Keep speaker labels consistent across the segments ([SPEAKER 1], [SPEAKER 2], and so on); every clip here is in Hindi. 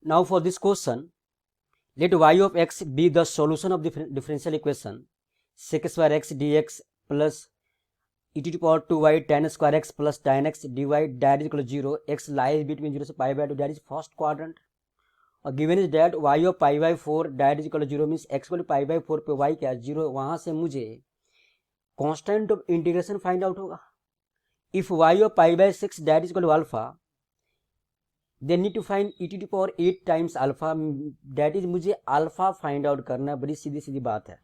[SPEAKER 1] Now for this question, let y of x be the solution of the differential equation sec square x dx plus e to the power 2y tan square x plus tan x dy that is equal to 0. X lies between 0 to pi by 2, that is first quadrant. और given is that y of pi by 4 that is equal to 0 means x equal to pi by 4 पे y क्या है 0. वहां से मुझे constant of integration find out होगा. If y of pi by 6 that is equal to alpha, then need to find e to the power 8 times alpha, that is मुझे अल्फा फाइंड आउट करना है. बड़ी सीधी सीधी बात है.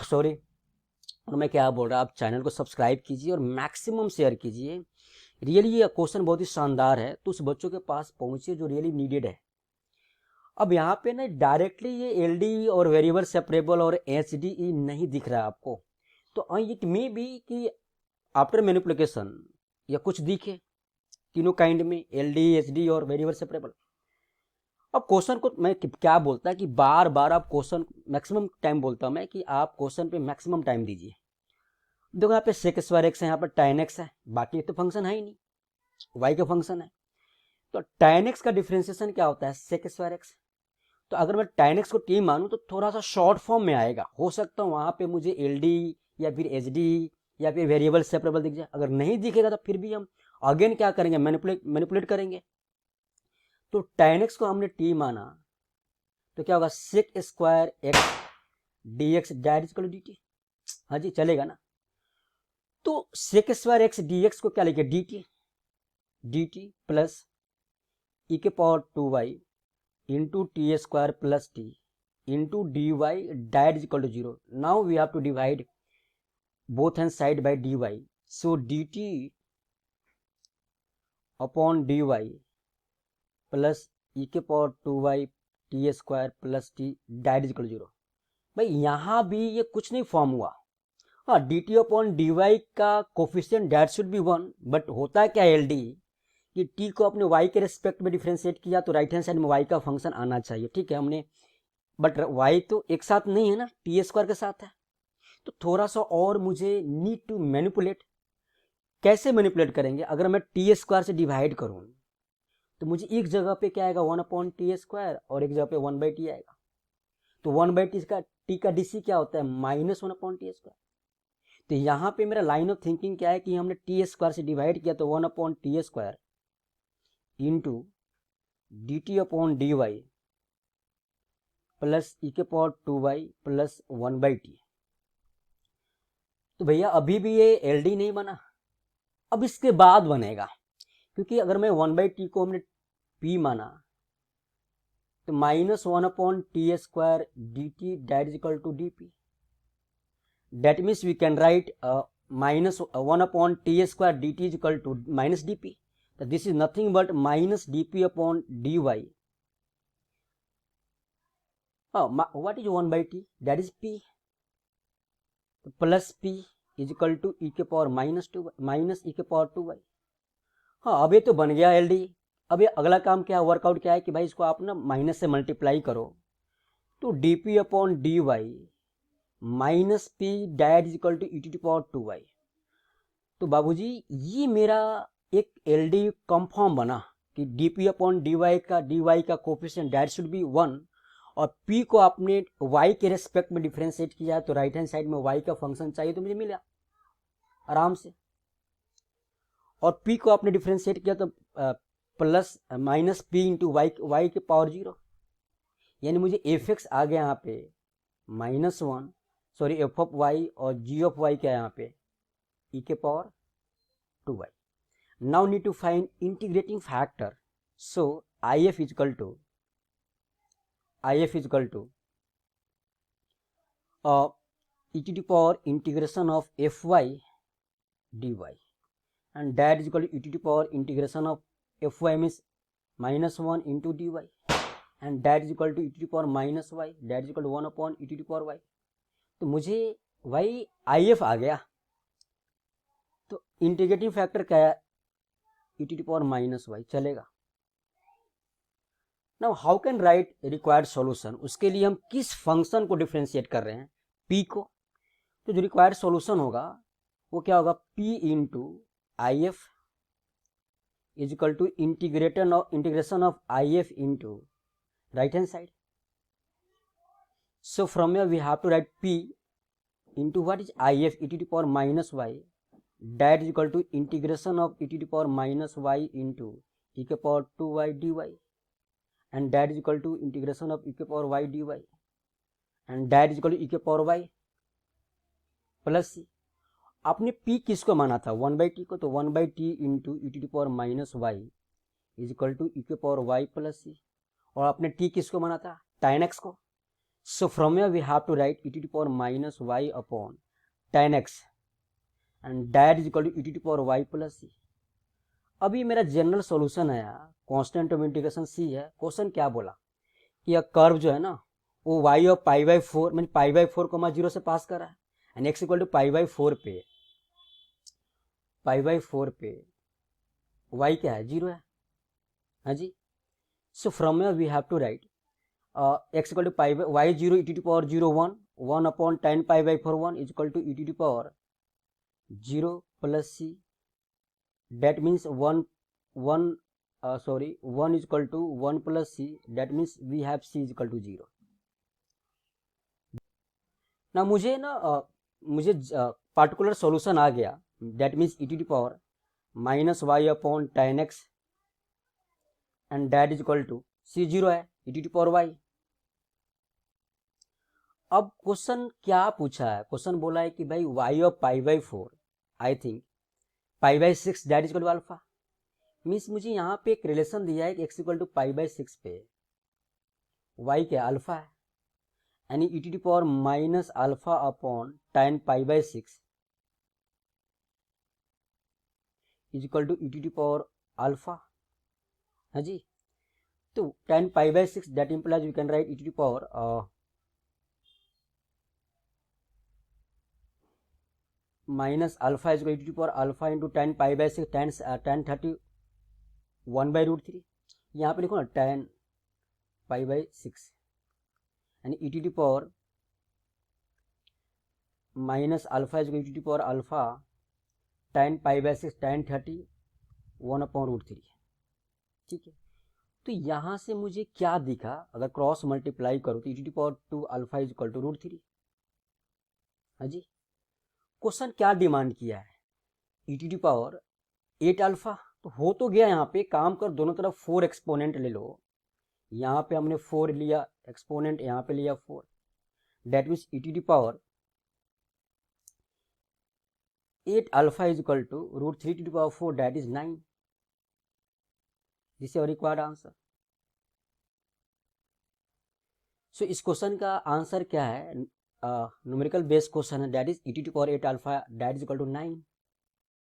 [SPEAKER 1] सॉरी, और मैं क्या बोल रहा, आप चैनल को सब्सक्राइब कीजिए और मैक्सिमम शेयर कीजिए. रियली ये क्वेश्चन बहुत ही शानदार है, तो उस बच्चों के पास पहुंचे जो रियली नीडेड है. अब यहाँ पे ना डायरेक्टली ये एलडी और वेरिएबल सेपरेबल और एचडीई नहीं दिख रहा है आपको, तो इट मे बी कि आफ्टर मैनिपुलेशन या कुछ दिखे तीनों काइंड में, एलडी एचडी और वेरिएबल सेपरेबल. अब क्वेश्चन को मैं क्या बोलता है कि बार बार आप क्वेश्चन मैक्सिमम टाइम बोलता हूं मैं कि आप क्वेश्चन पे मैक्सिमम टाइम दीजिए. देखो यहाँ पे सेक स्क्वायर एक्स है, यहाँ पर tan x है, बाकी तो फंक्शन है ही नहीं, y का फंक्शन है. तो tan x का डिफरेंशिएशन क्या होता है सेक स्क्वायर एक्स. तो अगर मैं tan x को t मानूं तो थोड़ा सा शॉर्ट फॉर्म में आएगा. हो सकता है वहां पे मुझे एल या फिर एच या फिर वेरिएबल सेपरेबल दिख जाए. अगर नहीं दिखेगा तो फिर भी हम अगेन क्या करेंगे, मैनिपुलेट करेंगे. तो tan x को हमने t माना तो क्या होगा sec square x d x that is equal to d t. हाँ जी, चलेगा ना. तो sec square x d x को क्या लिखे डी टी प्लस ई के power 2y into t square plus t into d y that is equal to 0. Now we have to divide both hand side by dy. So dt upon dy plus e के power 2y t square plus T that is equal to 0. भाई यहाँ भी ये कुछ नहीं फॉर्म हुआ. हाँ, dt अपॉन dy का coefficient that should be 1, but होता है क्या एलडी कि t को अपने y के रिस्पेक्ट में डिफरेंशिएट किया तो राइट हैंड साइड में y का फंक्शन आना चाहिए. ठीक है हमने, बट y तो एक साथ नहीं है ना, टी स्क्वायर के साथ है. तो थोड़ा सा और मुझे नीड टू मैनिपुलेट. कैसे मैनिपुलेट करेंगे, अगर मैं टी स्क्वायर से डिवाइड करूं तो मुझे एक जगह पे क्या आएगा 1 अपॉन टी स्क्वायर और एक जगह पे 1 बाई टी आएगा. तो 1 बाई टी का डीसी क्या होता है -1 अपॉन टी स्क्वायर. तो यहाँ पे मेरा लाइन ऑफ थिंकिंग क्या है कि हमने टी स्क्वायर से डिवाइड किया तो 1 upon t square into d t upon D y plus e के power 2y plus 1 by T. तो भैया अभी भी ये एलडी नहीं बना, अब इसके बाद बनेगा. क्योंकि अगर मैं 1 बाई टी को हमने p माना तो -1 upon t square d t that is equal to d p. That means we can write -1 upon t square d t is equal to minus d p. तो this is nothing but minus d P upon D y. What is 1 by t that is p. तो plus p is equal to e के पावर माइनस ई के पावर 2y. हाँ, अब ये तो बन गया एलडी. अब ये अगला काम क्या है, वर्कआउट क्या है कि भाई इसको आप ना माइनस से मल्टीप्लाई करो तो D P upon D Y minus P that is equal to E to the power 2y. तो बाबूजी ये मेरा एक एलडी कंफर्म बना कि D P upon D Y का कोफिशिएंट डैट शुड बी 1 और p को आपने y के रेस्पेक्ट में डिफरेंशिएट किया तो राइट हैंड साइड में y का फंक्शन चाहिए तो मुझे मिला आराम से. और p को आपने डिफरेंशिएट किया तो plus minus p into Y के पावर 0, यानी मुझे एफ एक्स आ गया यहाँ पे -1, सॉरी एफ ऑफ वाई और जी ऑफ वाई क्या है यहाँ पे e के power 2y. Now need to find integrating factor. So if is equal to e to the power integration of fy dy and that is equal to e to the power integration of fy means -1 into dy and that is equal to e to the power minus y that is equal to 1 upon e to the power y. तो मुझे y if आ गया तो इंटीग्रेटिंग फैक्टर क्या है e to the power minus y चलेगा. Now how can write required solution. उसके लिए हम किस फंक्शन को डिफरेंशिएट कर रहे हैं p को. तो जो रिक्वायर्ड सॉल्यूशन होगा वो क्या होगा p into I F is equal to integration of I F into right hand side. So from here we have to write p into what is if e to the power minus y, that is equal to integration of e to the power minus y into e to the power 2y dy, and that is equal to integration of e to the power y dy, and that is equal to e to the power y plus c. आपने p किसको माना था 1/t को, तो 1/t into e to the power minus y is equal to e to the power y plus c. और आपने t किसको माना था tan x को. So from here we have to write e to the power minus y upon tan x, and that is equal to e to the power y plus c. अभी मेरा जनरल सॉल्यूशन है, कांस्टेंट ऑफ इंटीग्रेशन c है. क्वेश्चन क्या बोला कि यह कर्व जो है ना वो y और π/4 मीन π/4 0 से पास कर रहा है, एंड x इक्वल टू π/4 पे y क्या है 0 है. हाँ जी. So from here we have to write x equal to pi by y0 e to the power 0 1 upon tan π/4 1 is equal to e to the power 0 plus c. That means 1 is equal to 1 plus c. That means we have c is equal to 0. ना मुझे पार्टिकुलर सॉल्यूशन आ गया. That means e to the power minus y upon tan x, and that is equal to c 0 है e to the power y. अब क्वेश्चन क्या पूछा है, क्वेश्चन बोला है कि भाई y of π/4 I think π/6 that is equal to alpha. Means मुझे यहाँ पे एक रिलेशन दिया है कि x इक्वल टू π/6 पे y क्या अल्फा है, यानी e to the power minus alpha upon tan π/6 is equal to e to the power alpha. हाँ जी. तो tan π/6 that implies we can write e to the power minus alpha is equal to power alpha into tan π/6 tan 30 1/√3. यहाँ पे लिखो ना tan π/6 यानी e to the power minus alpha is equal to power alpha tan π/6 tan 30 1/√3. ठीक है. तो यहाँ से मुझे क्या दिखा, अगर क्रॉस मल्टीप्लाई करो तो e to the power 2 alpha is equal to √3. हाँ जी. क्वेश्चन क्या डिमांड किया है e to the power 8 alpha. तो हो तो गया, यहाँ पे काम कर दोनों तरफ 4 एक्सपोनेंट ले लो. यहाँ पे हमने 4 लिया एक्सपोनेंट, यहाँ पे लिया 4. That means e to the power 8 अल्फा is equal to √3 to the power 4 that is 9. This is our required answer. So इस क्वेश्चन का आंसर क्या है, न्यूमेरिकल बेस्ड क्वेश्चन है, that is e to the power 8 अल्फा दैट इज इक्वल टू 9.